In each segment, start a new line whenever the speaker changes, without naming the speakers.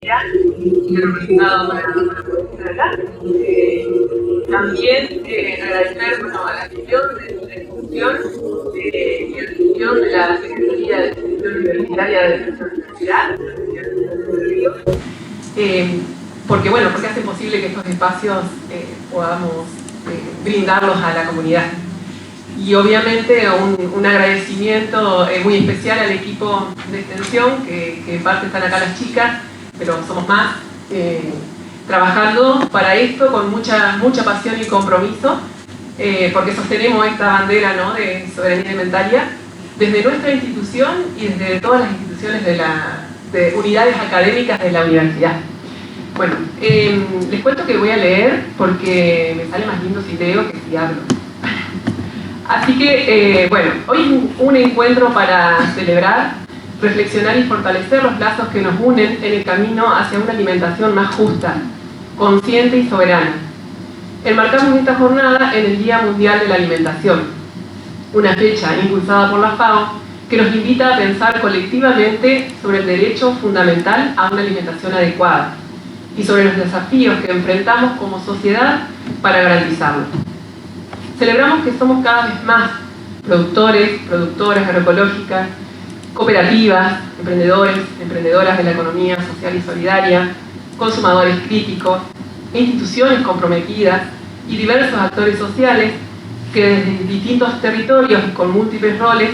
y el resultado para poder acá. También agradecer a la gestión de la institución y a la gestión de la Secretaría de Extensión Universitaria de nuestra universidad, porque hace posible que estos espacios podamos brindarlos a la comunidad. Y obviamente un agradecimiento muy especial al equipo de extensión, que en parte están acá las chicas, pero somos más, trabajando para esto con mucha pasión y compromiso, porque sostenemos esta bandera, ¿no?, de soberanía alimentaria desde nuestra institución y desde todas las instituciones de unidades académicas de la universidad. Bueno, les cuento que voy a leer porque me sale más lindo si leo que si hablo. Así que, hoy un encuentro para celebrar, reflexionar y fortalecer los lazos que nos unen en el camino hacia una alimentación más justa, consciente y soberana. Enmarcamos esta jornada en el Día Mundial de la Alimentación, una fecha impulsada por la FAO que nos invita a pensar colectivamente sobre el derecho fundamental a una alimentación adecuada y sobre los desafíos que enfrentamos como sociedad para garantizarlo. Celebramos que somos cada vez más productores, productoras agroecológicas, cooperativas, emprendedores, emprendedoras de la economía social y solidaria, consumadores críticos, instituciones comprometidas y diversos actores sociales que desde distintos territorios y con múltiples roles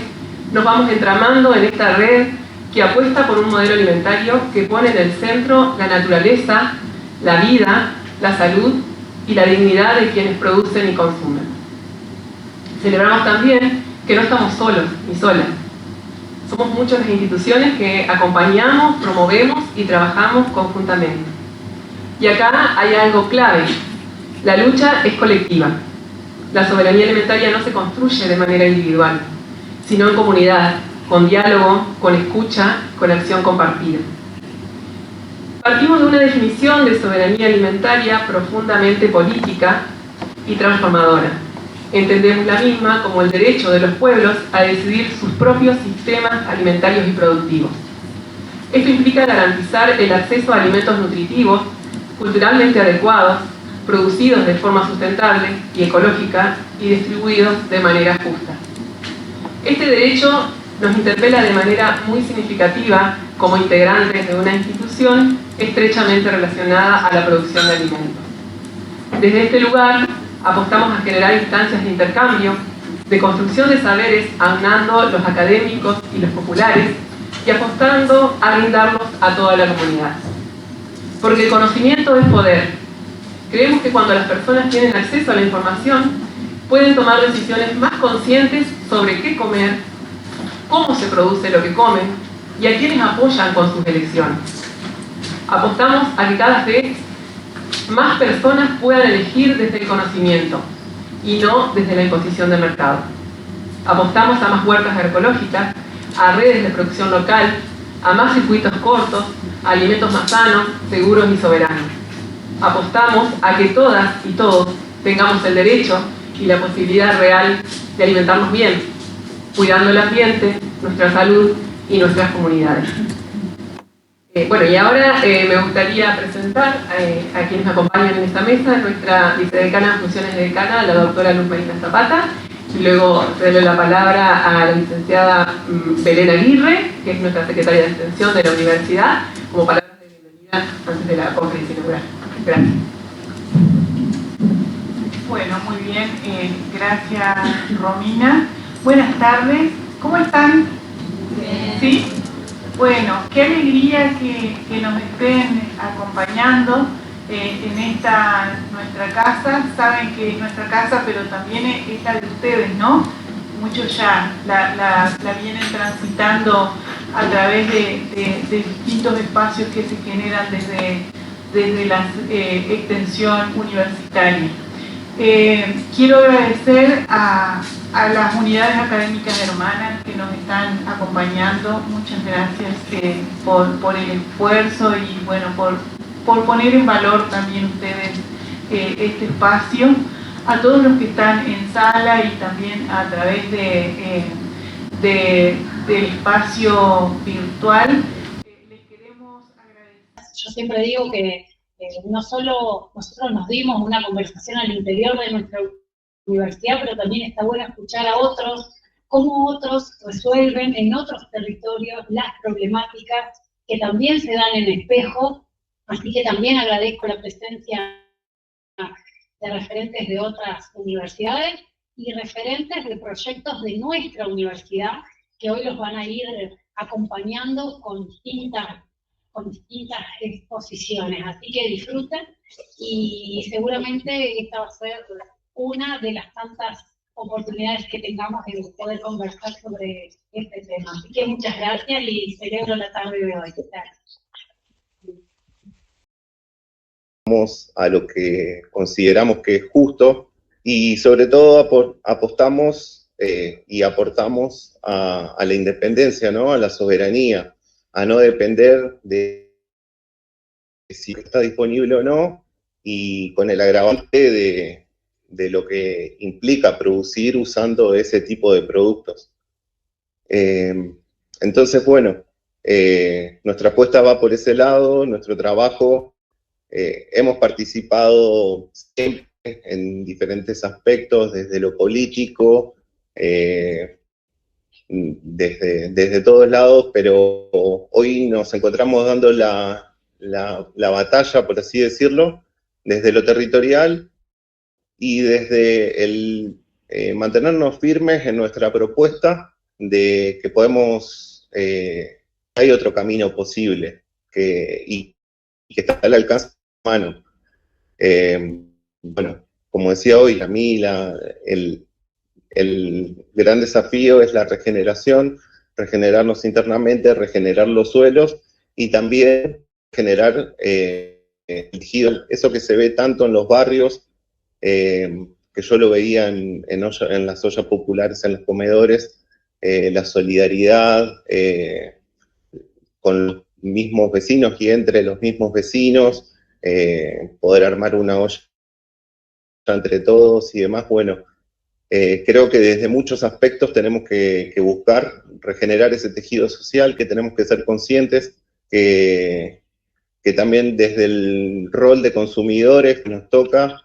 nos vamos entramando en esta red que apuesta por un modelo alimentario que pone en el centro la naturaleza, la vida, la salud y la dignidad de quienes producen y consumen. Celebramos también que no estamos solos ni solas. Somos muchas las instituciones que acompañamos, promovemos y trabajamos conjuntamente. Y acá hay algo clave. La lucha es colectiva. La soberanía alimentaria no se construye de manera individual, sino en comunidad, con diálogo, con escucha, con acción compartida. Partimos de una definición de soberanía alimentaria profundamente política y transformadora. Entendemos la misma como el derecho de los pueblos a decidir sus propios sistemas alimentarios y productivos. Esto implica garantizar el acceso a alimentos nutritivos, culturalmente adecuados, producidos de forma sustentable y ecológica y distribuidos de manera justa. Este derecho nos interpela de manera muy significativa como integrantes de una institución estrechamente relacionada a la producción de alimentos. Desde este lugar, apostamos a generar instancias de intercambio, de construcción de saberes, aunando los académicos y los populares y apostando a brindarlos a toda la comunidad. Porque el conocimiento es poder. Creemos que cuando las personas tienen acceso a la información, pueden tomar decisiones más conscientes sobre qué comer, cómo se produce lo que comen y a quiénes apoyan con sus elecciones. Apostamos a que cada vez más personas puedan elegir desde el conocimiento y no desde la imposición del mercado. Apostamos a más huertas agroecológicas, a redes de producción local, a más circuitos cortos, a alimentos más sanos, seguros y soberanos. Apostamos a que todas y todos tengamos el derecho y la posibilidad real de alimentarnos bien, cuidando el ambiente, nuestra salud y nuestras comunidades. Y ahora me gustaría presentar a quienes me acompañan en esta mesa, nuestra vicedecana de Funciones de Decana, la doctora Luz Marina Zapata, y luego cederle la palabra a la licenciada Belén Aguirre, que es nuestra secretaria de Extensión de la universidad, como palabras de bienvenida antes de la conferencia inaugural. Gracias.
Bueno, muy bien, gracias Romina. Buenas tardes, ¿cómo están? Bien. ¿Sí? Bueno, qué alegría que nos estén acompañando en esta nuestra casa. Saben que es nuestra casa, pero también es la de ustedes, ¿no? Muchos ya la vienen transitando a través de distintos espacios que se generan desde la extensión universitaria. Quiero agradecer a las unidades académicas hermanas que nos están acompañando. Muchas gracias por el esfuerzo y bueno, por poner en valor también ustedes este espacio. A todos los que están en sala y también a través del espacio virtual, les queremos agradecer.
yo siempre digo que no solo nosotros nos dimos una conversación al interior de nuestra universidad, pero también está bueno escuchar a otros, cómo otros resuelven en otros territorios las problemáticas que también se dan en Espejo, así que también agradezco la presencia de referentes de otras universidades y referentes de proyectos de nuestra universidad, que hoy los van a ir acompañando con distintas exposiciones, así que disfruten y seguramente esta va a ser una de las tantas oportunidades que tengamos de poder conversar sobre este tema. Así que muchas gracias y celebro la tarde de hoy. Gracias.
Vamos a lo que consideramos que es justo y sobre todo apostamos y aportamos a la independencia, ¿no? A la soberanía, a no depender de si está disponible o no, y con el agravante de lo que implica producir usando ese tipo de productos. Entonces, bueno, nuestra apuesta va por ese lado, nuestro trabajo, hemos participado siempre en diferentes aspectos, desde lo político, desde todos lados, pero hoy nos encontramos dando la batalla, por así decirlo, desde lo territorial y desde el mantenernos firmes en nuestra propuesta de que hay otro camino posible y que está al alcance de la mano. Bueno, como decía hoy, a mí el gran desafío es la regeneración, regenerarnos internamente, regenerar los suelos y también generar el tejido, eso que se ve tanto en los barrios, que yo lo veía en las ollas populares, en los comedores, la solidaridad con los mismos vecinos y entre los mismos vecinos, poder armar una olla entre todos y demás. Bueno, creo que desde muchos aspectos tenemos que buscar regenerar ese tejido social, que tenemos que ser conscientes que también desde el rol de consumidores que nos toca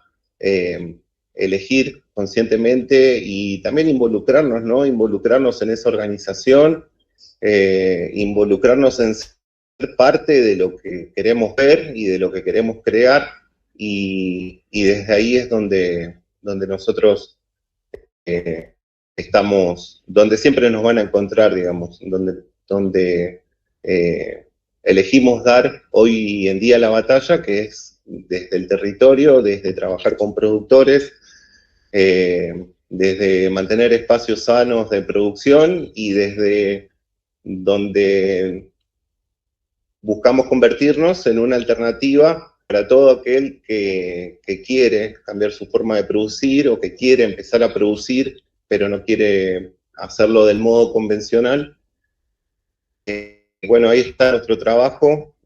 elegir conscientemente y también involucrarnos, ¿no? Involucrarnos en esa organización, involucrarnos en ser parte de lo que queremos ver y de lo que queremos crear, y desde ahí es donde nosotros estamos, donde siempre nos van a encontrar, digamos, donde elegimos dar hoy en día la batalla, que es desde el territorio, desde trabajar con productores, desde mantener espacios sanos de producción y desde donde buscamos convertirnos en una alternativa para todo aquel que quiere cambiar su forma de producir o que quiere empezar a producir, pero no quiere hacerlo del modo convencional. Bueno, ahí está nuestro trabajo.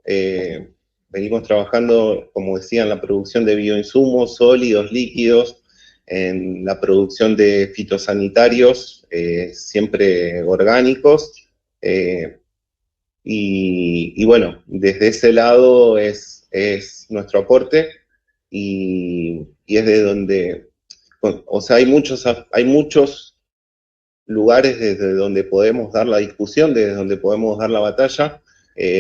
Venimos trabajando, como decía, en la producción de bioinsumos, sólidos, líquidos, en la producción de fitosanitarios, siempre orgánicos. Y bueno, desde ese lado es nuestro aporte y es de donde, o sea, hay muchos lugares desde donde podemos dar la discusión, desde donde podemos dar la batalla.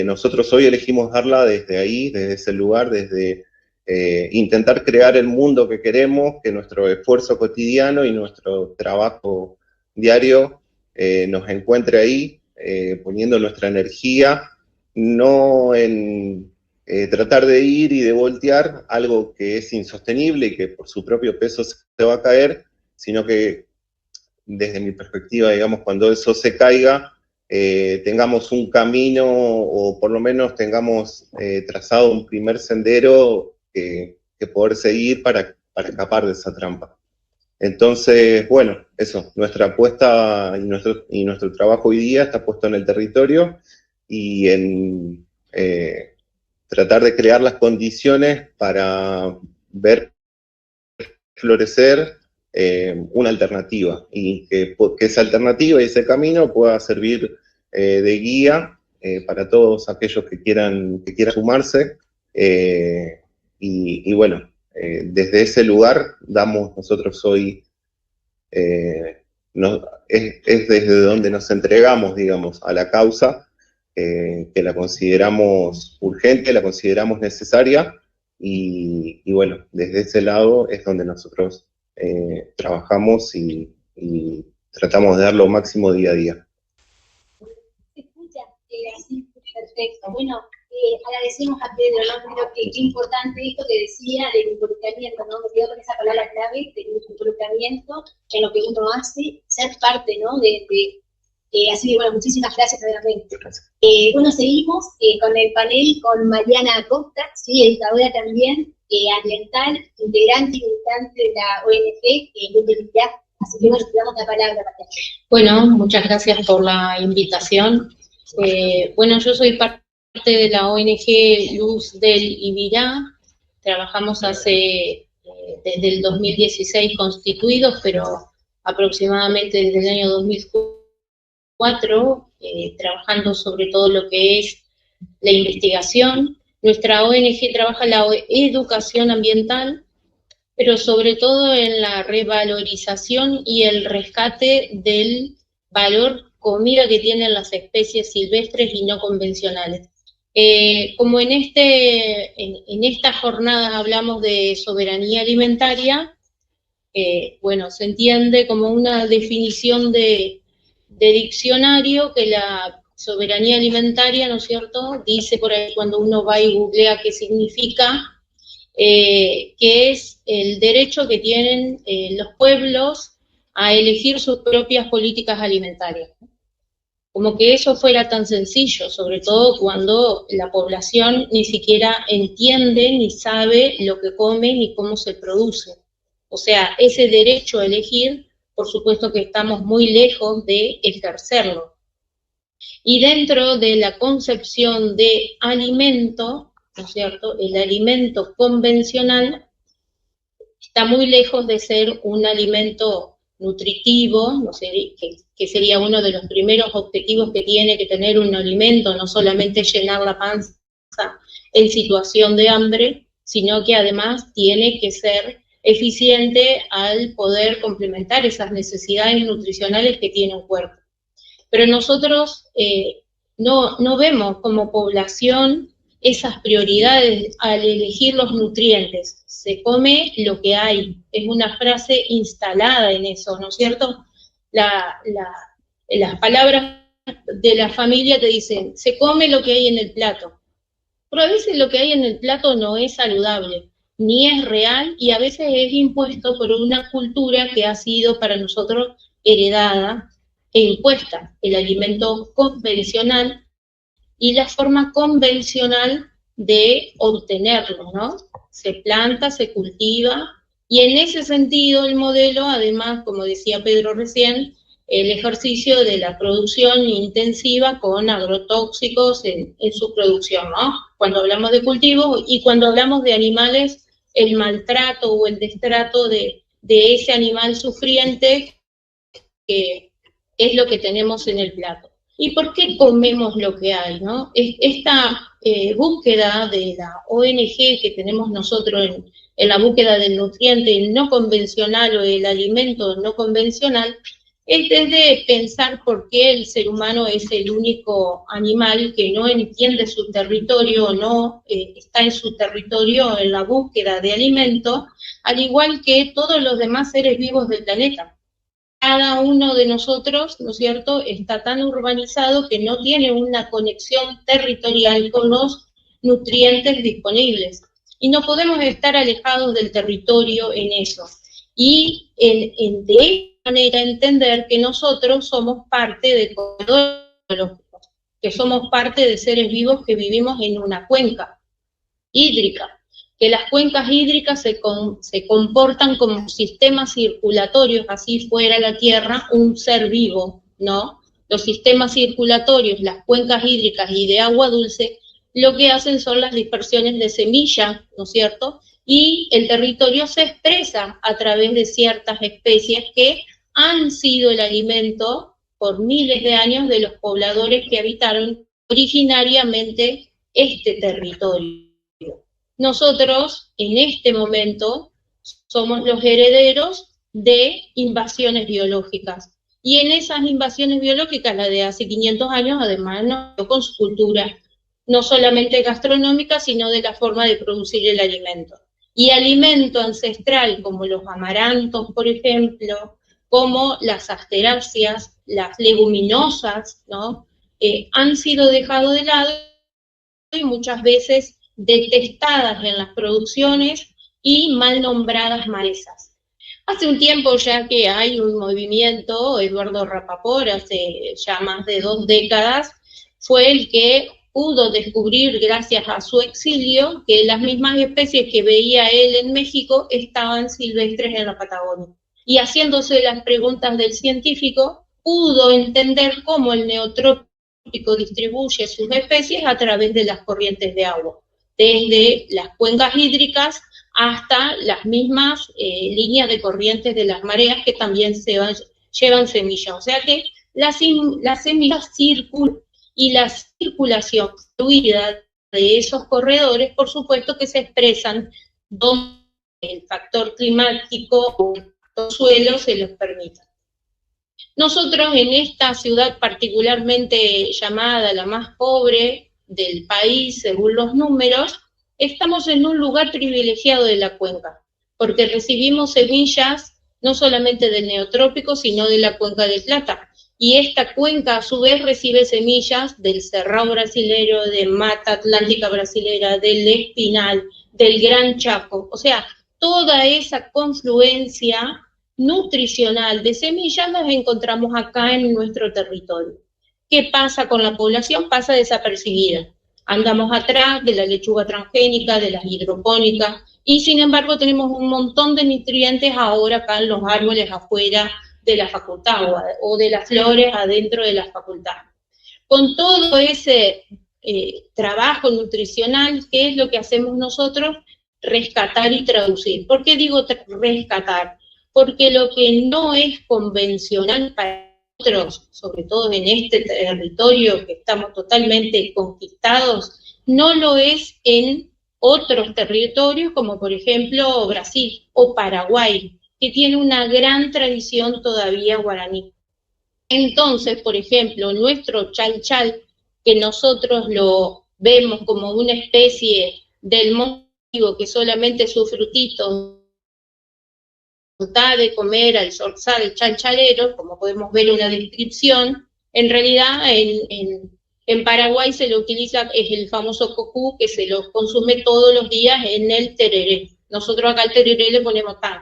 Nosotros hoy elegimos darla desde ahí, desde ese lugar, desde intentar crear el mundo que queremos, que nuestro esfuerzo cotidiano y nuestro trabajo diario nos encuentre ahí, poniendo nuestra energía, no en tratar de ir y de voltear algo que es insostenible y que por su propio peso se va a caer, sino que desde mi perspectiva, digamos, cuando eso se caiga, tengamos un camino o por lo menos tengamos trazado un primer sendero que poder seguir para escapar de esa trampa. Entonces, bueno, eso, nuestra apuesta y nuestro trabajo hoy día está puesto en el territorio y en tratar de crear las condiciones para ver florecer una alternativa, y que esa alternativa y ese camino pueda servir de guía para todos aquellos que quieran sumarse Y bueno, desde ese lugar damos nosotros hoy, es desde donde nos entregamos, digamos, a la causa, que la consideramos urgente, la consideramos necesaria, y bueno, desde ese lado es donde nosotros trabajamos y tratamos de dar lo máximo día a día.
Se escucha así, perfecto. Bueno, agradecemos a Pedro, ¿no? Creo que es importante esto que decía del involucramiento, ¿no? Me quedo con esa palabra clave del involucramiento en lo que uno hace, ser parte, ¿no? Así que, bueno, muchísimas gracias, realmente. Bueno, seguimos con el panel con Mariana Acosta, ¿sí? Educadora también, ambiental, integrante y militante de la ONG Luz del Villa. Así que, bueno, te damos la palabra, Mariana.
Bueno, muchas gracias por la invitación. Bueno, yo soy parte de la ONG Luz del Ibirá. Trabajamos desde el 2016 constituidos, pero aproximadamente desde el año 2004, trabajando sobre todo lo que es la investigación. Nuestra ONG trabaja la educación ambiental, pero sobre todo en la revalorización y el rescate del valor comida que tienen las especies silvestres y no convencionales. Como en estas jornadas hablamos de soberanía alimentaria, bueno, se entiende como una definición de diccionario que la soberanía alimentaria, ¿no es cierto?, dice por ahí cuando uno va y googlea qué significa, que es el derecho que tienen los pueblos a elegir sus propias políticas alimentarias. Como que eso fuera tan sencillo, sobre todo cuando la población ni siquiera entiende ni sabe lo que come ni cómo se produce. O sea, ese derecho a elegir, por supuesto que estamos muy lejos de ejercerlo. Y dentro de la concepción de alimento, ¿no es cierto?, el alimento convencional está muy lejos de ser un alimento nutritivo, no sé, que sería uno de los primeros objetivos que tiene que tener un alimento, no solamente llenar la panza en situación de hambre, sino que además tiene que ser eficiente al poder complementar esas necesidades nutricionales que tiene un cuerpo. Pero nosotros no vemos como población esas prioridades al elegir los nutrientes. Se come lo que hay, es una frase instalada en eso, ¿no es cierto? Las palabras de la familia te dicen, se come lo que hay en el plato. Pero a veces lo que hay en el plato no es saludable, ni es real, y a veces es impuesto por una cultura que ha sido para nosotros heredada e impuesta, el alimento convencional y la forma convencional de obtenerlo, ¿no? Se planta, se cultiva, y en ese sentido el modelo, además, como decía Pedro recién, el ejercicio de la producción intensiva con agrotóxicos en su producción, ¿no? Cuando hablamos de cultivo y cuando hablamos de animales, el maltrato o el destrato de ese animal sufriente, que es lo que tenemos en el plato. ¿Y por qué comemos lo que hay, no? Esta búsqueda de la ONG que tenemos nosotros en la búsqueda del nutriente no convencional o el alimento no convencional, es desde pensar por qué el ser humano es el único animal que no entiende su territorio, no está en su territorio en la búsqueda de alimento, al igual que todos los demás seres vivos del planeta. Cada uno de nosotros, ¿no es cierto?, está tan urbanizado que no tiene una conexión territorial con los nutrientes disponibles. Y no podemos estar alejados del territorio en eso. Y de esta manera entender que nosotros somos parte de corredores biológicos, que somos parte de seres vivos que vivimos en una cuenca hídrica, que las cuencas hídricas se comportan como sistemas circulatorios, así fuera la Tierra un ser vivo, ¿no? Los sistemas circulatorios, las cuencas hídricas y de agua dulce, lo que hacen son las dispersiones de semillas, ¿no es cierto? Y el territorio se expresa a través de ciertas especies que han sido el alimento por miles de años de los pobladores que habitaron originariamente este territorio. nosotros en este momento somos los herederos de invasiones biológicas. Y en esas invasiones biológicas, la de hace 500 años, además nos dio con su cultura, no solamente gastronómica, sino de la forma de producir el alimento. Y alimento ancestral, como los amarantos, por ejemplo, como las asteráceas, las leguminosas, ¿no? Han sido dejados de lado y muchas veces detestadas en las producciones y mal nombradas malezas. Hace un tiempo ya que hay un movimiento, Eduardo Rapaport, hace ya más de 2 décadas, fue el que pudo descubrir, gracias a su exilio, que las mismas especies que veía él en México estaban silvestres en la Patagonia. Y haciéndose las preguntas del científico, pudo entender cómo el neotrópico distribuye sus especies a través de las corrientes de agua, desde las cuencas hídricas hasta las mismas líneas de corrientes de las mareas que también llevan semillas. O sea que las semillas circulan y la circulación fluida de esos corredores, por supuesto que se expresan donde el factor climático o el factor suelo se los permita. Nosotros en esta ciudad particularmente llamada la más pobre del país, según los números, estamos en un lugar privilegiado de la cuenca, porque recibimos semillas no solamente del neotrópico, sino de la cuenca del Plata. Y esta cuenca a su vez recibe semillas del Cerrado brasilero, de Mata Atlántica brasilera, del Espinal, del Gran Chaco. O sea, toda esa confluencia nutricional de semillas las encontramos acá en nuestro territorio. ¿Qué pasa con la población? Pasa desapercibida. Andamos atrás de la lechuga transgénica, de las hidropónicas, y sin embargo tenemos un montón de nutrientes ahora acá en los árboles afuera de la facultad o de las flores adentro de la facultad. Con todo ese trabajo nutricional, ¿qué es lo que hacemos nosotros? Rescatar y traducir. ¿Por qué digo rescatar? Porque lo que no es convencional para nosotros, sobre todo en este territorio que estamos totalmente conquistados, no lo es en otros territorios como por ejemplo Brasil o Paraguay, que tiene una gran tradición todavía guaraní. Entonces, por ejemplo, nuestro chalchal, que nosotros lo vemos como una especie del monte que solamente sus frutitos da de comer al zorzal chalchalero, como podemos ver en una descripción, en realidad en Paraguay se lo utiliza, es el famoso cocú, que se lo consume todos los días en el tereré. Nosotros acá al tereré le ponemos tan.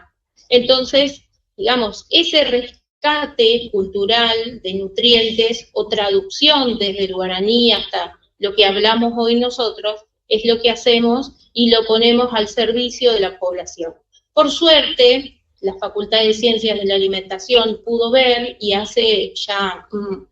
Entonces, digamos, ese rescate cultural de nutrientes o traducción desde el guaraní hasta lo que hablamos hoy nosotros, es lo que hacemos y lo ponemos al servicio de la población. Por suerte, la Facultad de Ciencias de la Alimentación pudo ver, y hace ya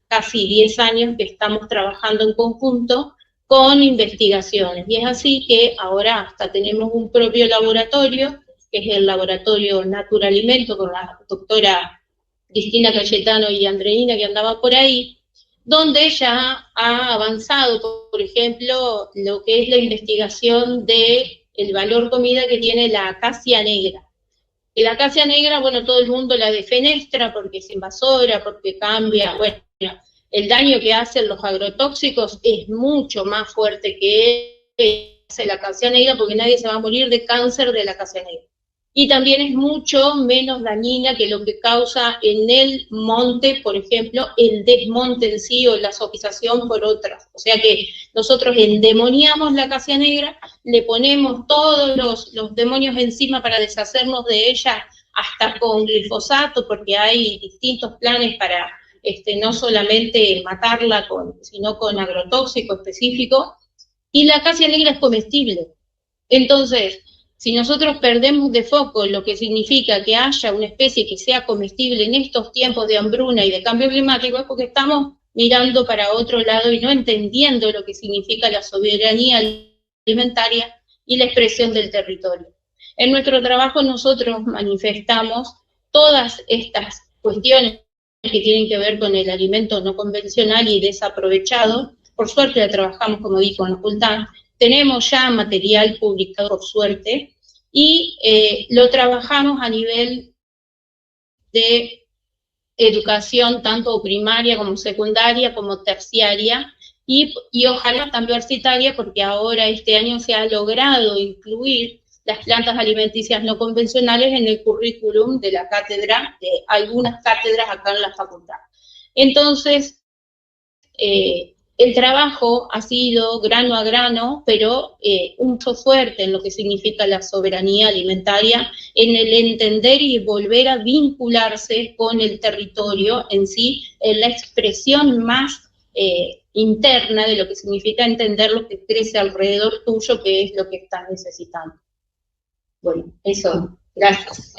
casi 10 años que estamos trabajando en conjunto con investigaciones. Y es así que ahora hasta tenemos un propio laboratorio, que es el Laboratorio Naturalimento, con la doctora Cristina Cayetano y Andreina, que andaba por ahí, donde ya ha avanzado, por ejemplo, lo que es la investigación del valor comida que tiene la acacia negra. Y la acacia negra, bueno, todo el mundo la defenestra porque es invasora, porque cambia, bueno, el daño que hacen los agrotóxicos es mucho más fuerte que hace la acacia negra, porque nadie se va a morir de cáncer de la acacia negra. Y también es mucho menos dañina que lo que causa en el monte, por ejemplo, el desmonte en sí o la sofización por otras. O sea que nosotros endemoniamos la acacia negra, le ponemos todos los demonios encima para deshacernos de ella, hasta con glifosato, porque hay distintos planes para no solamente matarla, sino con agrotóxico específico, y la acacia negra es comestible. Entonces, si nosotros perdemos de foco lo que significa que haya una especie que sea comestible en estos tiempos de hambruna y de cambio climático, es porque estamos mirando para otro lado y no entendiendo lo que significa la soberanía alimentaria y la expresión del territorio. En nuestro trabajo nosotros manifestamos todas estas cuestiones que tienen que ver con el alimento no convencional y desaprovechado. Por suerte la trabajamos, como dijo, en la facultad. tenemos ya material publicado por suerte y lo trabajamos a nivel de educación tanto primaria como secundaria como terciaria y ojalá también universitaria, porque ahora este año se ha logrado incluir las plantas alimenticias no convencionales en el currículum de la cátedra, de algunas cátedras acá en la facultad. Entonces, el trabajo ha sido grano a grano, pero mucho fuerte en lo que significa la soberanía alimentaria, en el entender y volver a vincularse con el territorio en sí, en la expresión más interna de lo que significa entender lo que crece alrededor tuyo, que es lo que estás necesitando. Bueno, eso, gracias.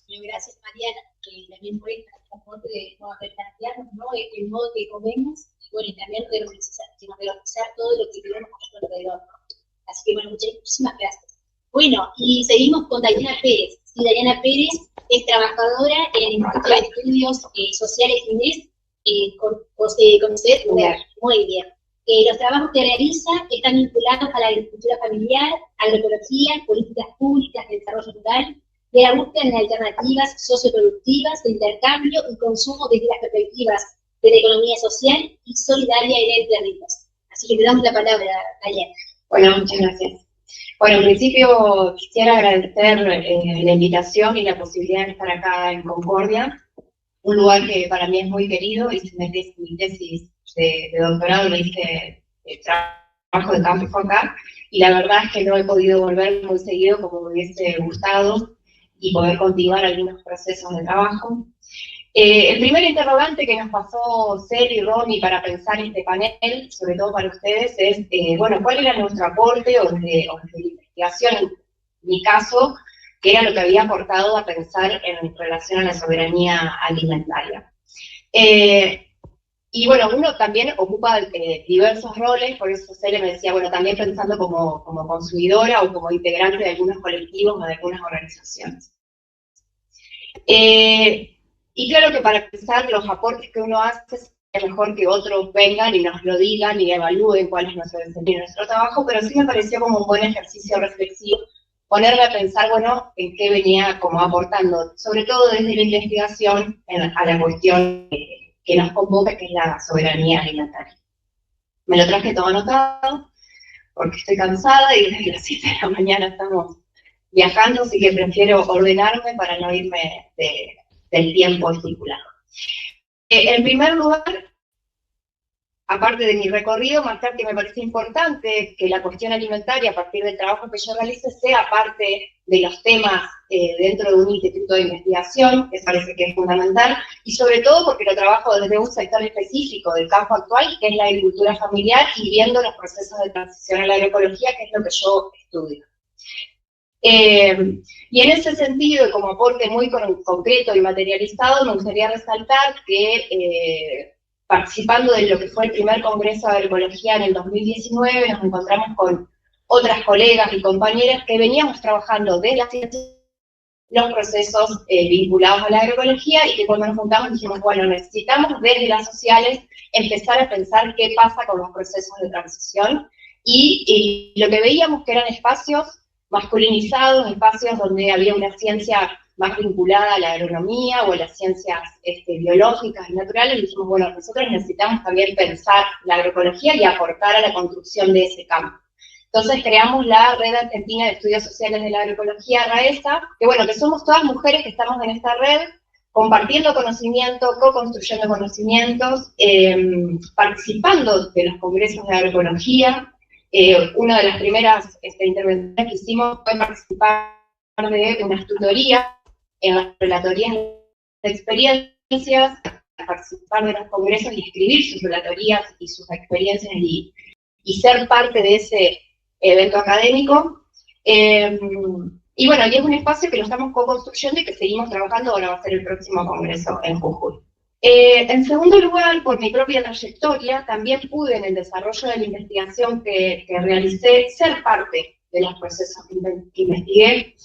Gracias, Mariana, que también por esta aporte de plantearnos, ¿no?, el modo que comemos, y bueno, y también de organizar todo lo que tenemos alrededor, ¿no? Así que bueno, muchísimas gracias. Bueno, y seguimos con Dayana Pérez. Sí, Dayana Pérez es trabajadora en el Instituto de Estudios Sociales INES, con sede UDER. Muy bien. Los trabajos que realiza están vinculados a la agricultura familiar, agroecología, políticas públicas de desarrollo rural, de la búsqueda de alternativas socioproductivas, de intercambio y consumo desde las perspectivas de la economía social y solidaria en el planeta. Así que te damos la palabra, Dayana.
Bueno, muchas gracias. Bueno, en principio quisiera agradecer la invitación y la posibilidad de estar acá en Concordia, un lugar que para mí es muy querido. Hice mi tesis de doctorado, lo hice trabajo de campo acá, y la verdad es que no he podido volver muy seguido como me hubiese gustado y poder continuar algunos procesos de trabajo. El primer interrogante que nos pasó Cel y Romy para pensar este panel, sobre todo para ustedes, es, bueno, ¿cuál era nuestro aporte o de investigación, en mi caso, que era lo que había aportado a pensar en relación a la soberanía alimentaria? Y bueno, uno también ocupa diversos roles, por eso Cel me decía, bueno, también pensando como consumidora o como integrante de algunos colectivos o de algunas organizaciones. Y claro que para pensar los aportes que uno hace, es mejor que otros vengan y nos lo digan y evalúen cuál es nuestro desempeño en nuestro trabajo, pero sí me pareció como un buen ejercicio reflexivo ponerme a pensar, bueno, en qué venía como aportando, sobre todo desde la investigación a la cuestión que nos convoca, que es la soberanía alimentaria. Me lo traje todo anotado, porque estoy cansada y desde las 7 de la mañana estamos viajando, así que prefiero ordenarme para no irme del tiempo estipulado. En primer lugar, aparte de mi recorrido, marcar que me parece importante que la cuestión alimentaria, a partir del trabajo que yo realice, sea parte de los temas dentro de un instituto de investigación, que parece que es fundamental, y sobre todo porque lo trabajo desde un sector específico del campo actual, que es la agricultura familiar, y viendo los procesos de transición a la agroecología, que es lo que yo estudio. Y en ese sentido, y como aporte muy concreto y materializado, me gustaría resaltar que participando de lo que fue el primer Congreso de Agroecología en el 2019, nos encontramos con otras colegas y compañeras que veníamos trabajando de la ciencia los procesos vinculados a la agroecología, y que cuando nos juntamos dijimos, bueno, necesitamos desde las sociales empezar a pensar qué pasa con los procesos de transición, y lo que veíamos que eran espacios masculinizados, espacios donde había una ciencia más vinculada a la agronomía o a las ciencias biológicas y naturales, y dijimos, bueno, nosotros necesitamos también pensar la agroecología y aportar a la construcción de ese campo. Entonces creamos la Red Argentina de Estudios Sociales de la Agroecología, RAESA, que bueno, que somos todas mujeres que estamos en esta red, compartiendo conocimiento, co-construyendo conocimientos, participando de los congresos de agroecología. Una de las primeras intervenciones que hicimos fue participar de unas tutorías en las relatorías de experiencias, participar de los congresos y escribir sus relatorías y sus experiencias y ser parte de ese evento académico. Y bueno, y es un espacio que lo estamos co-construyendo y que seguimos trabajando. Ahora va a ser el próximo congreso en Jujuy. En segundo lugar, por mi propia trayectoria, también pude en el desarrollo de la investigación que realicé ser parte de los procesos que investigué,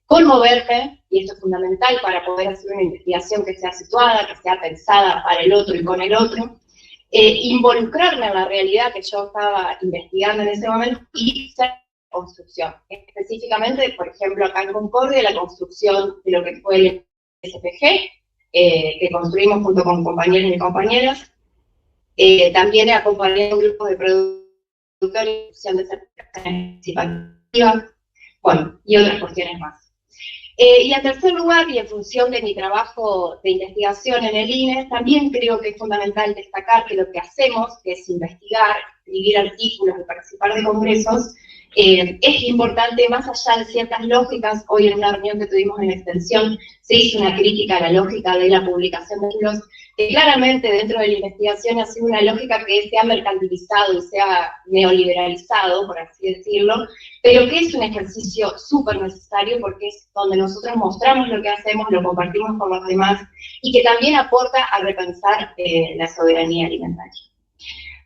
conmoverme, y esto es fundamental para poder hacer una investigación que sea situada, que sea pensada para el otro y con el otro, involucrarme en la realidad que yo estaba investigando en ese momento y hacer construcción. Específicamente, por ejemplo, acá en Concordia, la construcción de lo que fue el SPG, que construimos junto con compañeros y compañeras. También acompañé a un grupo de productores en de certificaciones participativas, bueno, y otras cuestiones más. Y en tercer lugar, y en función de mi trabajo de investigación en el INE, también creo que es fundamental destacar que lo que hacemos, que es investigar, escribir artículos y participar de congresos, es importante, más allá de ciertas lógicas. Hoy en una reunión que tuvimos en extensión se hizo una crítica a la lógica de la publicación de libros, que claramente dentro de la investigación ha sido una lógica que se ha mercantilizado y se ha neoliberalizado, por así decirlo, pero que es un ejercicio súper necesario porque es donde nosotros mostramos lo que hacemos, lo compartimos con los demás y que también aporta a repensar la soberanía alimentaria.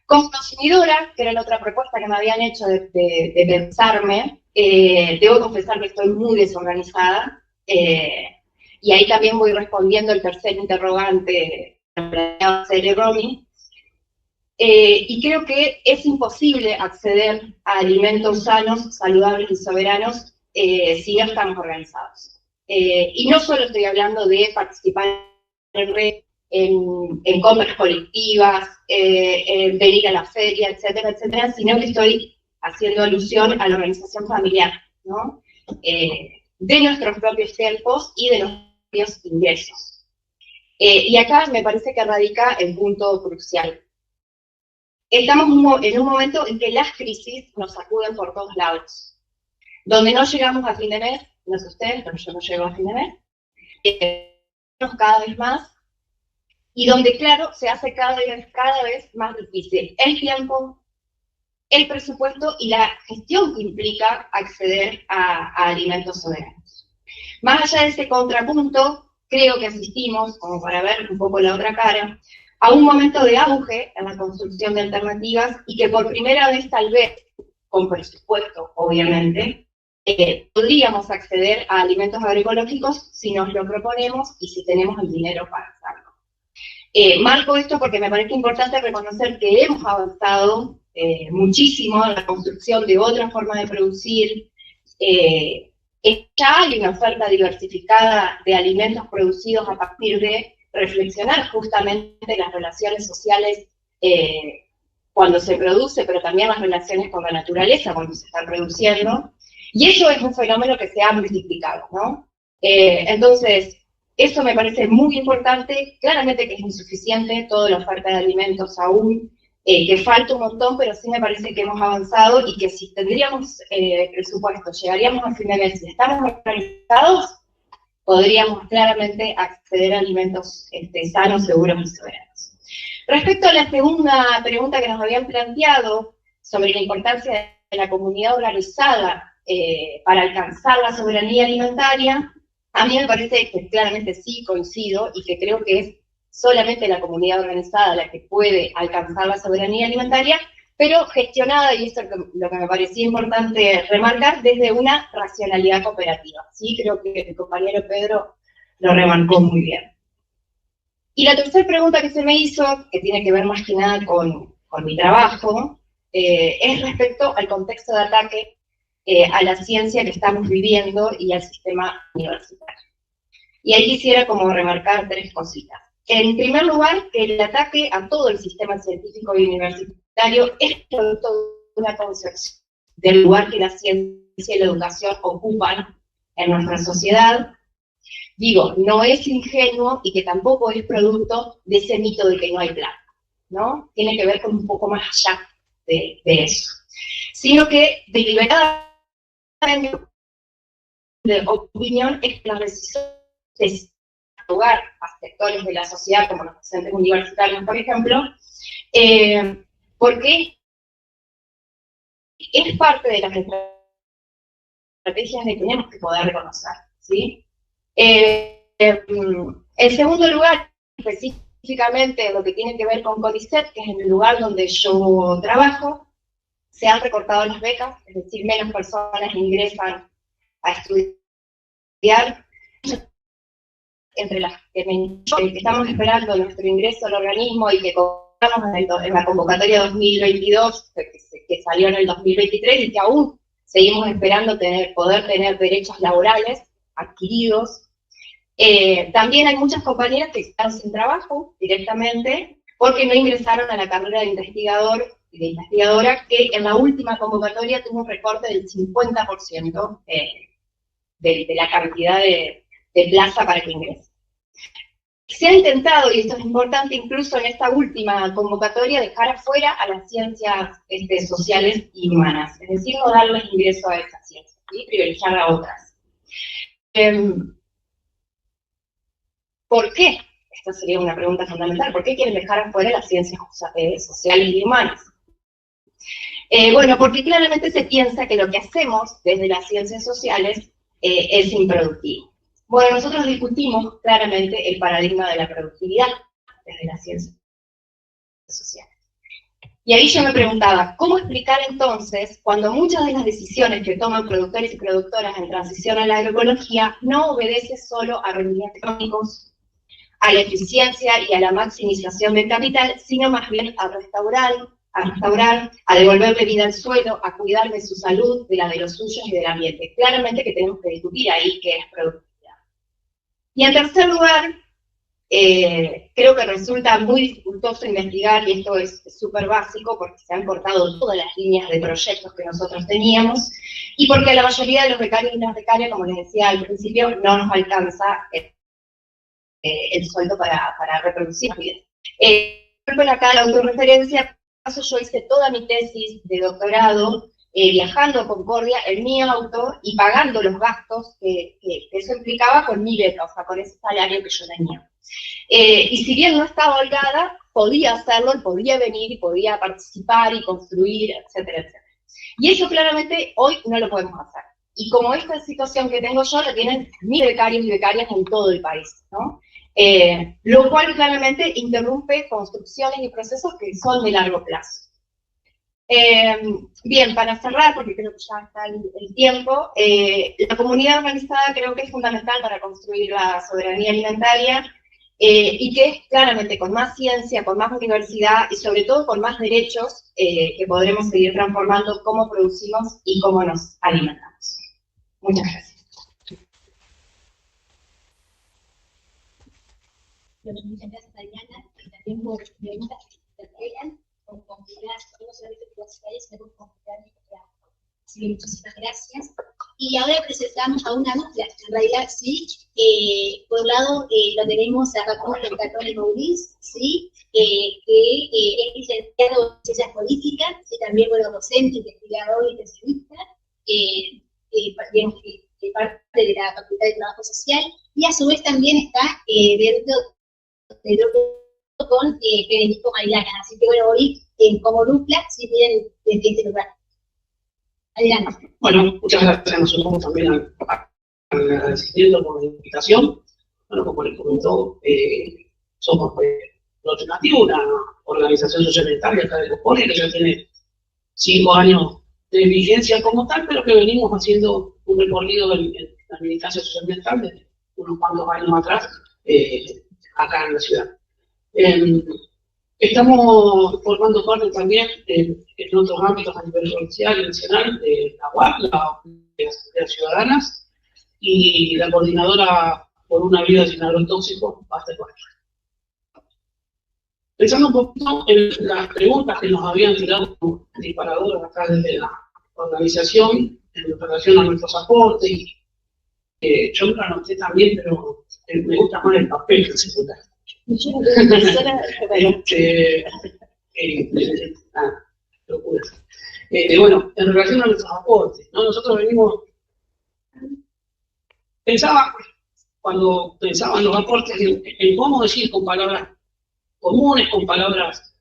Como consumidora, que era la otra propuesta que me habían hecho de pensarme, debo confesar que estoy muy desorganizada, y ahí también voy respondiendo el tercer interrogante de Romy, y creo que es imposible acceder a alimentos sanos, saludables y soberanos si no estamos organizados. Y no solo estoy hablando de participar en red, en compras colectivas, en venir a la feria, etcétera, etcétera, sino que estoy haciendo alusión a la organización familiar, ¿no? De nuestros propios tiempos y de nuestros propios ingresos. Y acá me parece que radica el punto crucial. Estamos en un momento en que las crisis nos sacuden por todos lados. Donde no llegamos a fin de mes, no sé ustedes, pero yo no llego a fin de mes, cada vez más, y donde, claro, se hace cada vez más difícil el tiempo, el presupuesto y la gestión que implica acceder a alimentos soberanos. Más allá de ese contrapunto, creo que asistimos, como para ver un poco la otra cara, a un momento de auge en la construcción de alternativas y que por primera vez, tal vez, con presupuesto, obviamente, podríamos acceder a alimentos agroecológicos si nos lo proponemos y si tenemos el dinero para hacerlo. Marco esto porque me parece importante reconocer que hemos avanzado muchísimo en la construcción de otras formas de producir. Ya hay una oferta diversificada de alimentos producidos a partir de reflexionar justamente las relaciones sociales cuando se produce, pero también las relaciones con la naturaleza cuando se está produciendo. Y eso es un fenómeno que se ha multiplicado, ¿no? Entonces, eso me parece muy importante. Claramente que es insuficiente toda la oferta de alimentos aún, que falta un montón, pero sí me parece que hemos avanzado y que si tendríamos presupuesto, llegaríamos a fin de mes, si estamos organizados, podríamos claramente acceder a alimentos sanos, seguros y soberanos. Respecto a la segunda pregunta que nos habían planteado sobre la importancia de la comunidad organizada para alcanzar la soberanía alimentaria, a mí me parece que claramente sí coincido y que creo que es solamente la comunidad organizada la que puede alcanzar la soberanía alimentaria, pero gestionada, y esto es lo que me parecía importante remarcar, desde una racionalidad cooperativa. Sí, creo que el compañero Pedro lo remarcó muy bien. Y la tercera pregunta que se me hizo, que tiene que ver más que nada con mi trabajo, es respecto al contexto de ataque a la ciencia que estamos viviendo y al sistema universitario. Y ahí quisiera como remarcar tres cositas. En primer lugar, que el ataque a todo el sistema científico y universitario es producto de una concepción del lugar que la ciencia y la educación ocupan en nuestra sociedad. Digo, no es ingenuo y que tampoco es producto de ese mito de que no hay plan, ¿no? Tiene que ver con un poco más allá de eso. Sino que deliberadamente de opinión es que las decisiones de lugar a sectores de la sociedad como los docentes universitarios, por ejemplo, porque es parte de las estrategias que tenemos que poder reconocer, ¿sí? En segundo lugar, específicamente lo que tiene que ver con CONICET, que es en el lugar donde yo trabajo, se han recortado las becas, es decir, menos personas ingresan a estudiar. Entre las que estamos esperando nuestro ingreso al organismo y que en la convocatoria 2022, que salió en el 2023, y que aún seguimos esperando poder tener derechos laborales adquiridos. También hay muchas compañeras que están sin trabajo directamente porque no ingresaron a la carrera de investigador y de investigadora, que en la última convocatoria tuvo un recorte del 50% de la cantidad de plaza para que ingrese. Se ha intentado, y esto es importante, incluso en esta última convocatoria, dejar afuera a las ciencias sociales y humanas, es decir, no darles ingreso a estas ciencias, y privilegiar a otras. ¿Por qué? Esta sería una pregunta fundamental. ¿Por qué quieren dejar afuera las ciencias sociales y humanas? Bueno, porque claramente se piensa que lo que hacemos desde las ciencias sociales es improductivo. Bueno, nosotros discutimos claramente el paradigma de la productividad desde las ciencias sociales. Y ahí yo me preguntaba, ¿cómo explicar entonces cuando muchas de las decisiones que toman productores y productoras en transición a la agroecología no obedece solo a rendimientos económicos, a la eficiencia y a la maximización del capital, sino más bien a restaurar, a devolverle vida al suelo, a cuidar de su salud, de la de los suyos y del ambiente? Claramente que tenemos que discutir ahí qué es productividad. Y en tercer lugar, creo que resulta muy dificultoso investigar, y esto es súper básico, porque se han cortado todas las líneas de proyectos que nosotros teníamos, y porque la mayoría de los becarios y las becarias, como les decía al principio, no nos alcanza el sueldo para reproducir vidas. Con acá la autorreferencia, yo hice toda mi tesis de doctorado viajando a Concordia en mi auto y pagando los gastos que eso implicaba con mi beca, o sea, con ese salario que yo tenía. Y si bien no estaba holgada, podía hacerlo, podía venir y podía participar y construir, etcétera, etcétera. Y eso claramente hoy no lo podemos hacer. Y como esta situación que tengo yo, la tienen mis becarios y becarias en todo el país, ¿no? Lo cual claramente interrumpe construcciones y procesos que son de largo plazo. Bien, para cerrar, porque creo que ya está el tiempo, la comunidad organizada creo que es fundamental para construir la soberanía alimentaria, y que es claramente con más ciencia, con más universidad y sobre todo con más derechos que podremos seguir transformando cómo producimos y cómo nos alimentamos. Muchas gracias.
Muchas gracias, Adriana, y también por preguntas que te traigan, por confiar, no solamente por las calles, sino por confiar en la. Así que muchísimas gracias. Y ahora presentamos a una dupla, en realidad, sí, por un lado lo tenemos a Rafael del Catón Maurice, sí, que es licenciado en Ciencias Políticas, y también, bueno, docente, investigador y especialista, que parte de la Facultad de Trabajo Social, y a su vez también está dentro del grupo con Federico Maidana. Así que bueno, hoy como dupla, si vienen desde este lugar. Adelante.
Bueno, muchas gracias. Nos sumamos también al agradecimiento por la invitación. Bueno, como les comentó, somos Alternativo, una organización socioambiental acá de Concordia, que ya tiene 5 años de vigencia como tal, pero que venimos haciendo un recorrido en la militancia socioambiental desde unos cuantos años atrás, acá en la ciudad. Estamos formando parte también en otros ámbitos a nivel provincial y nacional de la UAP, de las ciudadanas, y la coordinadora por una vida sin agrotóxicos, Basta Ecuador. Pensando un poquito en las preguntas que nos habían tirado como disparadoras acá desde la organización en relación a nuestros aportes, y yo lo anoté también, pero me gusta más el papel que el celular. Bueno, en relación a nuestros aportes, ¿no? Nosotros venimos, cuando pensaba en los aportes, en cómo decir con palabras comunes, con palabras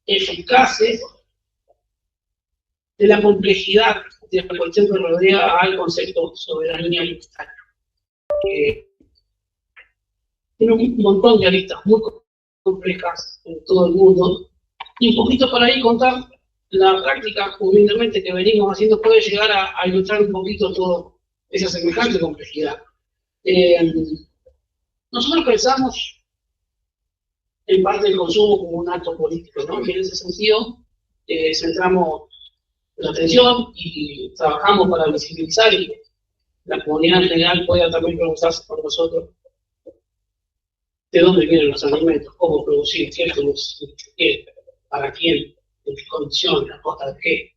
eficaces, de la complejidad de la cuestión que rodea al concepto soberanía alimentaria. Tiene un montón de aristas muy complejas en todo el mundo, y un poquito por ahí contar la práctica humildemente que venimos haciendo puede llegar a ilustrar un poquito toda esa semejante complejidad. Nosotros pensamos en parte el consumo como un acto político, ¿no? Y en ese sentido centramos la atención y trabajamos para visibilizar y la comunidad en general pueda también preguntarse por nosotros de dónde vienen los alimentos, cómo producir, qué, para quién, en qué condiciones, a costa de qué.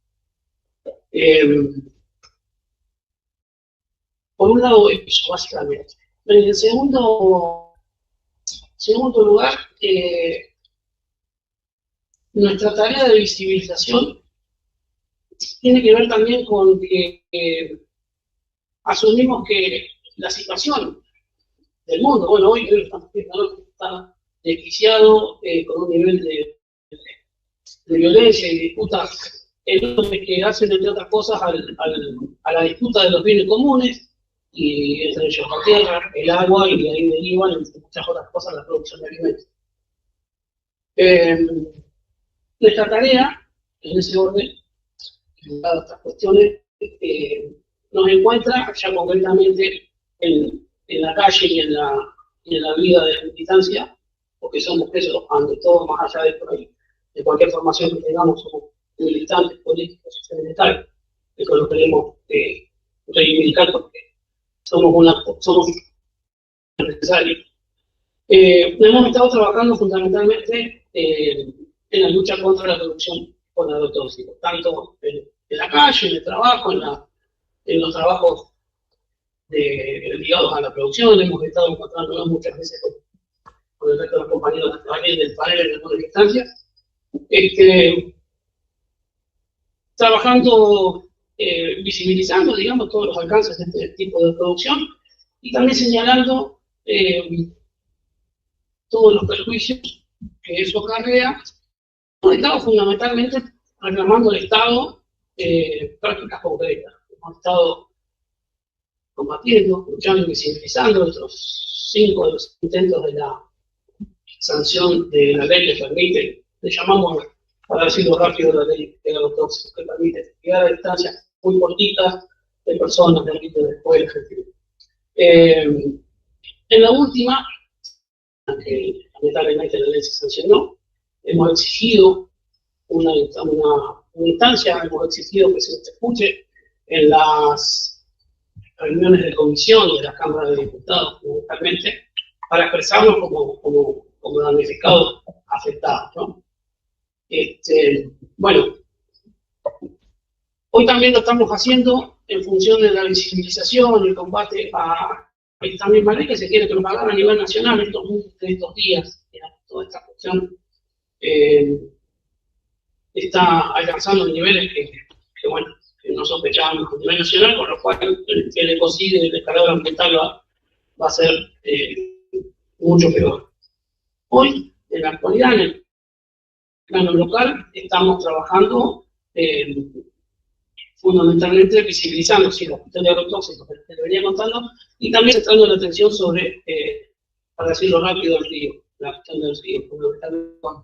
Por un lado, eso, básicamente. En segundo lugar, nuestra tarea de visibilización tiene que ver también con que asumimos que la situación del mundo, bueno, hoy está desquiciado con un nivel de violencia y disputas enormes que hacen, entre otras cosas, a la disputa de los bienes comunes, y entre ellos la tierra, el agua, y de ahí derivan, entre muchas otras cosas, la producción de alimentos. Nuestra tarea, en ese orden, en otras cuestiones, nos encuentra ya concretamente en la calle y en la vida de la militancia, porque somos eso, ante todo, más allá de cualquier formación que tengamos, somos militantes políticos y experimentales, eso lo queremos reivindicar porque somos necesarios. Hemos estado trabajando fundamentalmente en la lucha contra la producción con agrotóxicos, tanto en la calle, en el trabajo, en los trabajos ligados a la producción. Hemos estado encontrándonos muchas veces con el resto de los compañeros del panel en algunas instancias, trabajando, visibilizando, digamos, todos los alcances de este tipo de producción y también señalando todos los perjuicios que eso acarrea. Hemos estado fundamentalmente reclamando al Estado prácticas concretas. Hemos estado combatiendo, luchando y visibilizando estos 5 de los intentos de la sanción de la ley que permite, le llamamos, para decirlo rápido, la ley de agrotóxicos, que permite llegar a distancias muy cortitas de personas, de ámbito de escuelas, en la última, que lamentablemente la ley se sancionó, hemos exigido una instancia, hemos exigido que se escuche en las reuniones de comisión de la Cámara de Diputados, fundamentalmente, para expresarnos como damnificados afectados, ¿no? Bueno, hoy también lo estamos haciendo en función de la visibilización, el combate a esta misma ley que se quiere propagar a nivel nacional estos días. Toda esta cuestión está alcanzando niveles que no sospechábamos a nivel nacional, con lo cual el ecocidio y el escalado ambiental va a ser mucho peor. Hoy, en la actualidad, en el plano local, estamos trabajando fundamentalmente visibilizando la cuestión de agrotóxicos que te venía contando, y también centrando la atención sobre, para decirlo rápido, el río, la cuestión del río, fundamentalmente con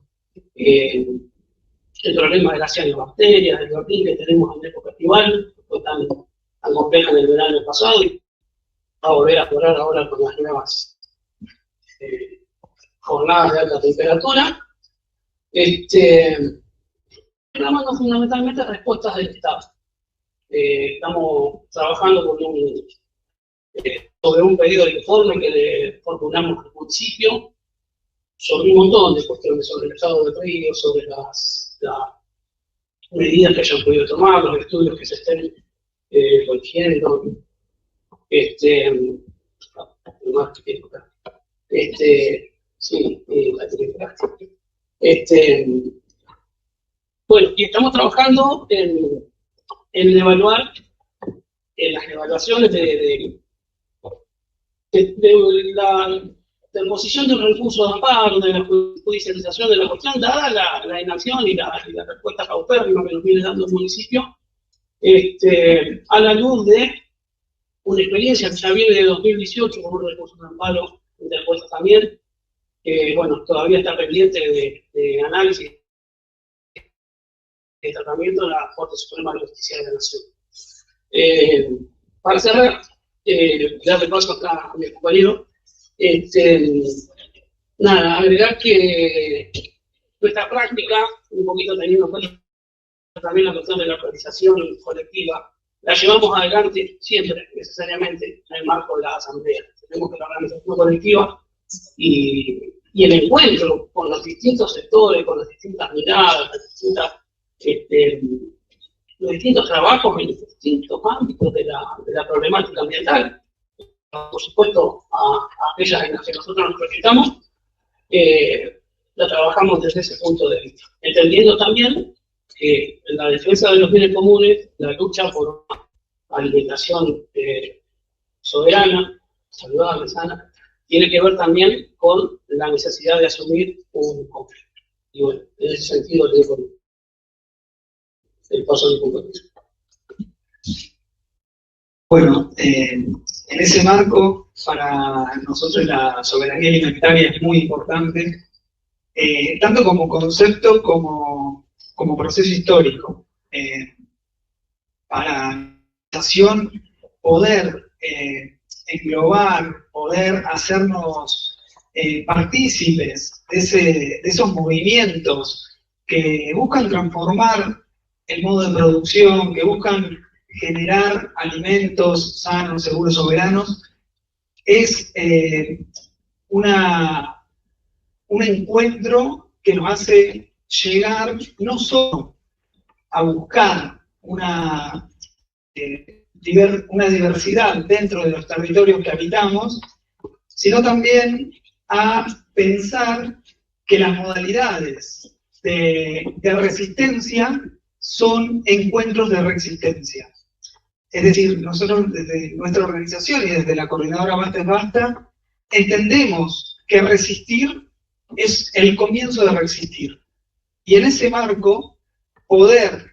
el problema de las cianobacterias, del ortín que tenemos en la época estival, que fue tan compleja en el verano pasado, y va a volver a aflorar ahora con las nuevas jornadas de alta temperatura. Reclamando fundamentalmente respuestas del Estado. Estamos trabajando sobre un pedido de informe que le formulamos al municipio sobre un montón de cuestiones, sobre el estado del río, sobre las medidas que hayan podido tomar, los estudios que se estén corrigiendo, bueno, y estamos trabajando en evaluar las evaluaciones de la posición del recurso de amparo, de la judicialización de la cuestión, dada la inacción y la respuesta paupérrima que nos viene dando el municipio, a la luz de una experiencia que ya viene de 2018 con un recurso de amparo interpuesto también, que bueno, todavía está pendiente de análisis de tratamiento de la Corte Suprema de Justicia de la Nación. Para cerrar, darle paso acá a mi compañero, Nada, agregar que nuestra práctica, un poquito teniendo en cuenta también la cuestión de la organización colectiva, la llevamos adelante siempre, necesariamente, en el marco de la asamblea. Tenemos que la organización colectiva y el encuentro con los distintos sectores, con las distintas miradas, los distintos trabajos en los distintos ámbitos de la problemática ambiental, por supuesto, a aquellas en las que nosotros nos proyectamos, la trabajamos desde ese punto de vista, entendiendo también que la defensa de los bienes comunes, la lucha por una alimentación soberana, saludable, sana, tiene que ver también con la necesidad de asumir un conflicto. Y bueno, en ese sentido le dejo el paso de mi compañero.
Bueno, en ese marco, para nosotros la soberanía alimentaria es muy importante, tanto como concepto como proceso histórico. Para la organización poder englobar, poder hacernos partícipes de esos movimientos que buscan transformar el modo de producción, que buscan generar alimentos sanos, seguros, soberanos, es un encuentro que nos hace llegar no solo a buscar una diversidad dentro de los territorios que habitamos, sino también a pensar que las modalidades de resistencia son encuentros de reexistencia. Es decir, nosotros desde nuestra organización y desde la coordinadora Basta es Basta, entendemos que resistir es el comienzo de reexistir. Y en ese marco, poder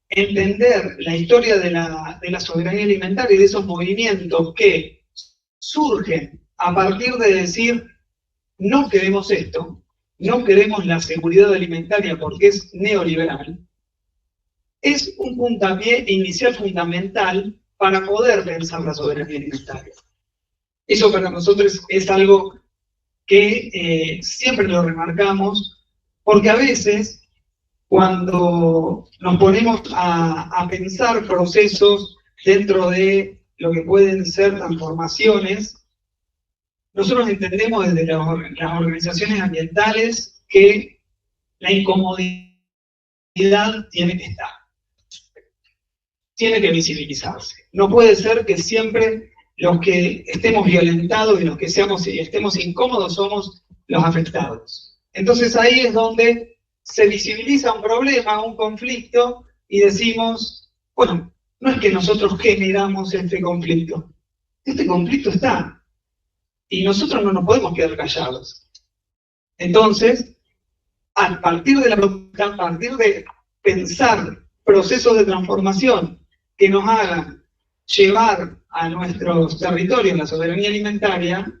entender la historia de la soberanía alimentaria y de esos movimientos que surgen a partir de decir, no queremos esto, no queremos la seguridad alimentaria porque es neoliberal, es un puntapié inicial fundamental para poder pensar la soberanía alimentaria. Eso para nosotros es algo que siempre lo remarcamos, porque a veces cuando nos ponemos a pensar procesos dentro de lo que pueden ser transformaciones, nosotros entendemos desde las organizaciones ambientales que la incomodidad tiene que estar. Tiene que visibilizarse. No puede ser que siempre los que estemos violentados y los que estemos incómodos somos los afectados. Entonces ahí es donde se visibiliza un problema, un conflicto, y decimos, bueno, no es que nosotros generamos este conflicto está, y nosotros no nos podemos quedar callados. Entonces, a partir de pensar procesos de transformación que nos hagan llevar a nuestros territorios la soberanía alimentaria,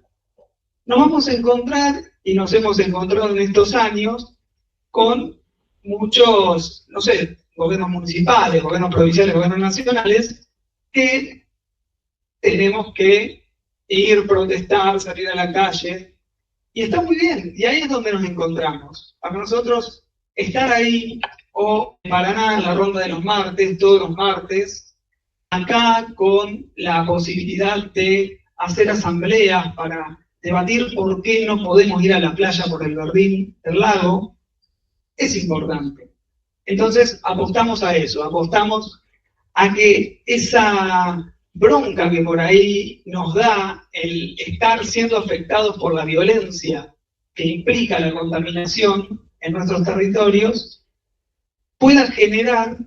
nos vamos a encontrar, y nos hemos encontrado en estos años, con muchos, no sé, gobiernos municipales, gobiernos provinciales, gobiernos nacionales, que tenemos que ir, protestar, salir a la calle, y está muy bien, y ahí es donde nos encontramos. Para nosotros, estar ahí, o en Paraná, en la ronda de los martes, todos los martes, acá con la posibilidad de hacer asambleas para debatir por qué no podemos ir a la playa por el verdín del lago, es importante. Entonces apostamos a eso, apostamos a que esa bronca que por ahí nos da el estar siendo afectados por la violencia que implica la contaminación en nuestros territorios, pueda generar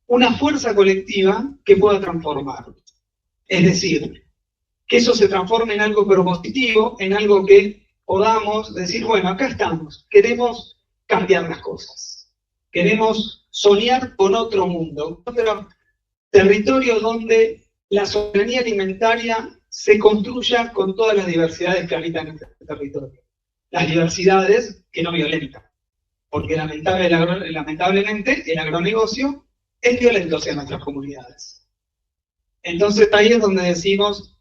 una fuerza colectiva que pueda transformar. Es decir, que eso se transforme en algo propositivo, en algo que podamos decir, bueno, acá estamos, queremos cambiar las cosas, queremos soñar con otro mundo, otro territorio donde la soberanía alimentaria se construya con todas las diversidades que habitan en este territorio. Las diversidades que no violentan, porque lamentablemente el agronegocio es violento hacia nuestras comunidades. Entonces ahí es donde decimos,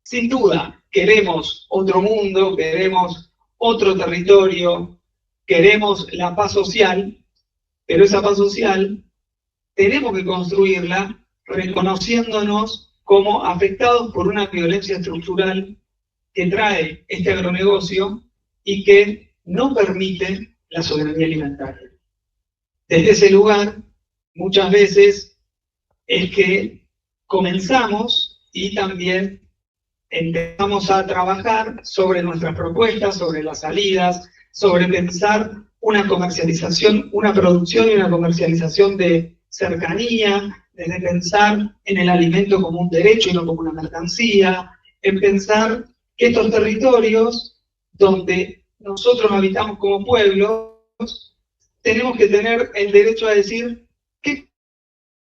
sin duda, queremos otro mundo, queremos otro territorio, queremos la paz social, pero esa paz social tenemos que construirla reconociéndonos como afectados por una violencia estructural que trae este agronegocio y que no permite la soberanía alimentaria. Desde ese lugar, muchas veces es que comenzamos y también empezamos a trabajar sobre nuestras propuestas, sobre las salidas, sobre pensar una comercialización, una producción y una comercialización de cercanía, desde pensar en el alimento como un derecho y no como una mercancía, en pensar que estos territorios donde nosotros habitamos como pueblos, tenemos que tener el derecho a decir qué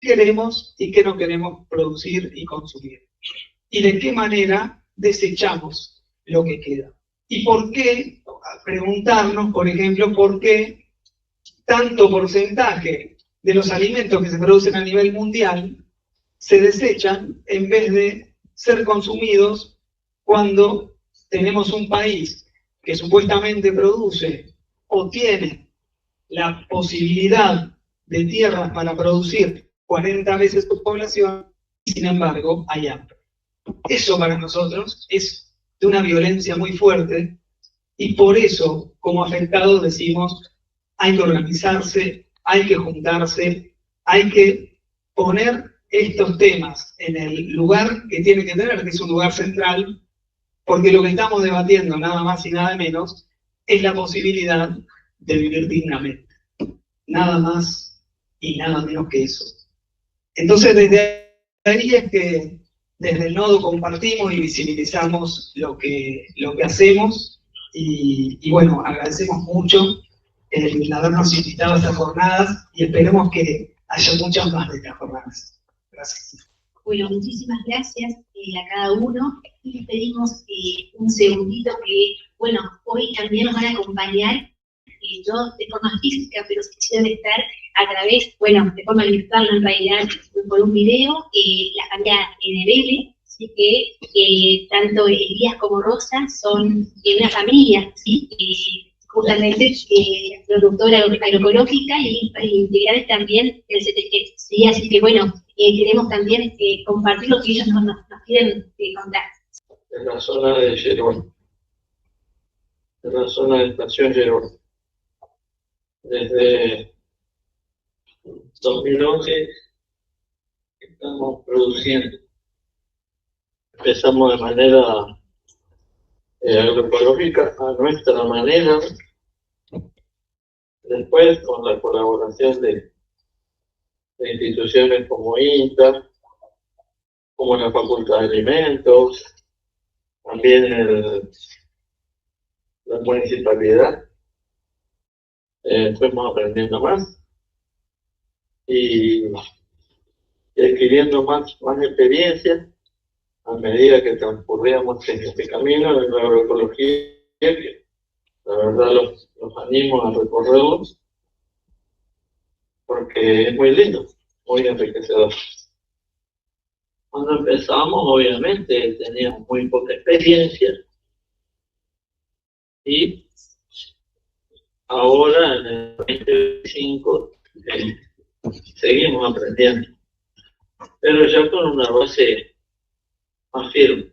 queremos y qué no queremos producir y consumir. Y de qué manera desechamos lo que queda. Y por qué, preguntarnos, por ejemplo, por qué tanto porcentaje de los alimentos que se producen a nivel mundial se desechan en vez de ser consumidos cuando tenemos un país que supuestamente produce o tiene la posibilidad de tierras para producir 40 veces su población, y sin embargo hay hambre. Eso para nosotros es de una violencia muy fuerte y por eso, como afectados, decimos hay que organizarse, hay que juntarse, hay que poner estos temas en el lugar que tiene que tener, que es un lugar central, porque lo que estamos debatiendo, nada más y nada menos, es la posibilidad de vivir dignamente. Nada más y nada menos que eso. Entonces, desde ahí es que desde el nodo compartimos y visibilizamos lo que hacemos y bueno, agradecemos mucho el habernos invitado a estas jornadas y esperemos que haya muchas más de estas jornadas. Gracias.
Bueno, muchísimas gracias a cada uno y les pedimos un segundito que, bueno, hoy también nos van a acompañar, yo de forma física, pero si quisieran estar a través, bueno, de forma virtual, en realidad, por un video, la familia NBL, así que tanto Elías como Rosa son una familia, ¿sí? Justamente productora agroecológica y integrales también del CTG, ¿sí? Así que bueno, queremos también compartir lo que ellos nos quieren contar.
En la zona de Gerón, en la zona de Estación Gerón. Desde 2011 estamos produciendo. Empezamos de manera agroecológica a nuestra manera. Después, con la colaboración de instituciones como INTA, como la Facultad de Alimentos, también la municipalidad, fuimos aprendiendo más y adquiriendo más experiencia a medida que transcurríamos en este camino de la agroecología, que la verdad los animo a recorrerlos porque es muy lindo, muy enriquecedor. Cuando empezamos, obviamente, teníamos muy poca experiencia y ahora, en el 2025, seguimos aprendiendo, pero ya con una base más firme.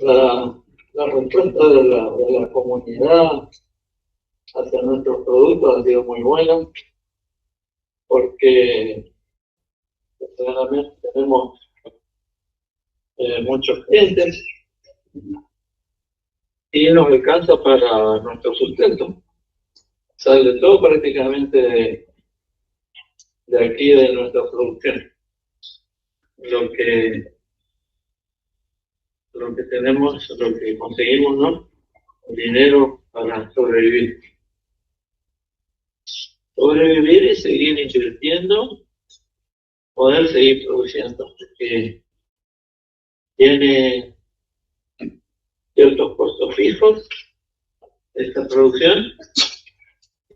La respuesta de la comunidad hacia nuestros productos ha sido muy buena, porque claramente tenemos muchos clientes y nos alcanza para nuestro sustento. Sale todo prácticamente de aquí, de nuestra producción. Lo que tenemos, lo que conseguimos, ¿no? Dinero para sobrevivir. Sobrevivir y seguir invirtiendo, poder seguir produciendo, porque tiene ciertos costos fijos esta producción.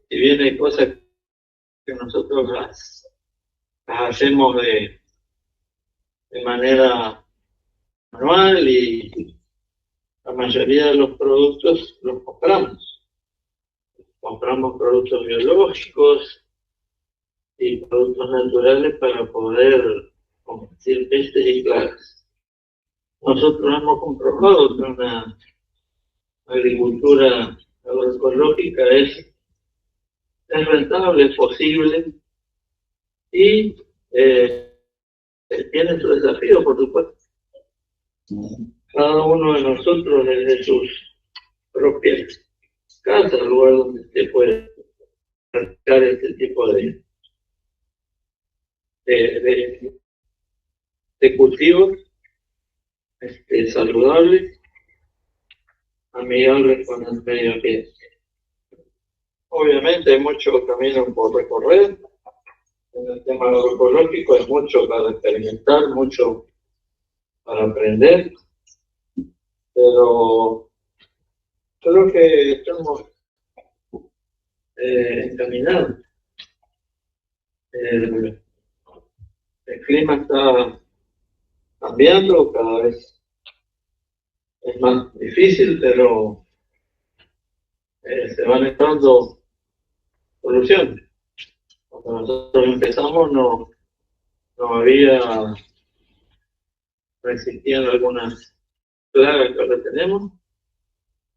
Si bien hay cosas que nosotros las hacemos de manera manual y la mayoría de los productos los compramos. Compramos productos biológicos y productos naturales para poder combatir pestes y plagas. Nosotros hemos comprobado que una agricultura agroecológica es rentable, es posible y tiene su desafío, por supuesto. Cada uno de nosotros desde sus propias casas, el lugar donde se puede practicar este tipo de cultivos saludables, amigables con el medio ambiente. Obviamente hay mucho camino por recorrer. En el tema agroecológico hay mucho para experimentar, mucho para aprender, pero creo que estamos encaminados. El clima está cambiando, cada vez es más difícil, pero se van encontrando soluciones. Cuando nosotros empezamos no existían algunas plagas que ahora tenemos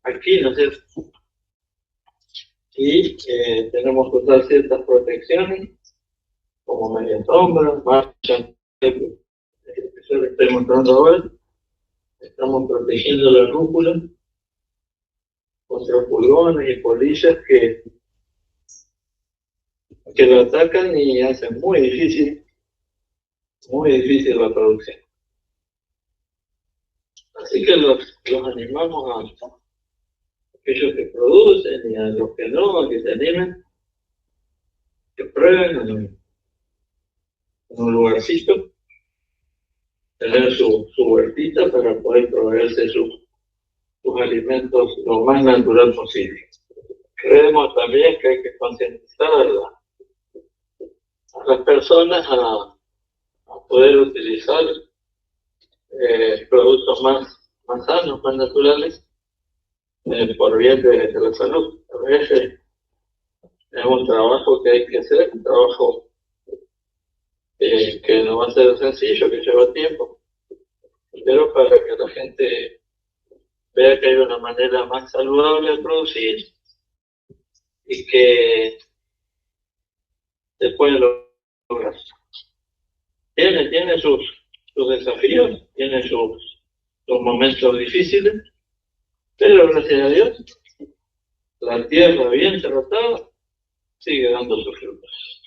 aquí, ¿no es cierto? Y tenemos que usar ciertas protecciones, como media sombra, marcha, que yo les estoy mostrando ahora. Estamos protegiendo la rúcula contra pulgones y polillas que la atacan y hacen muy difícil la producción. Así que los animamos a aquellos que producen y a los que no, a que se animen, que prueben en un lugarcito, tener su huertita para poder proveerse sus alimentos lo más natural posible. Creemos también que hay que concientizar a las personas a poder utilizar productos más sanos, más naturales, por bien de la salud. A veces es un trabajo que hay que hacer, un trabajo que no va a ser sencillo, que lleva tiempo, pero para que la gente vea que hay una manera más saludable de producir y que se puede lograr. Tiene sus desafíos, tiene sus momentos difíciles, pero gracias a Dios, la tierra bien tratada sigue dando sus frutos.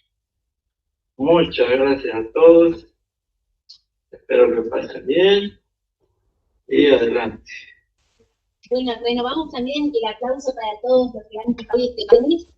Muchas gracias a todos, espero que pasen bien y adelante.
Bueno, renovamos también el aplauso para todos los que han estado hoy este lunes.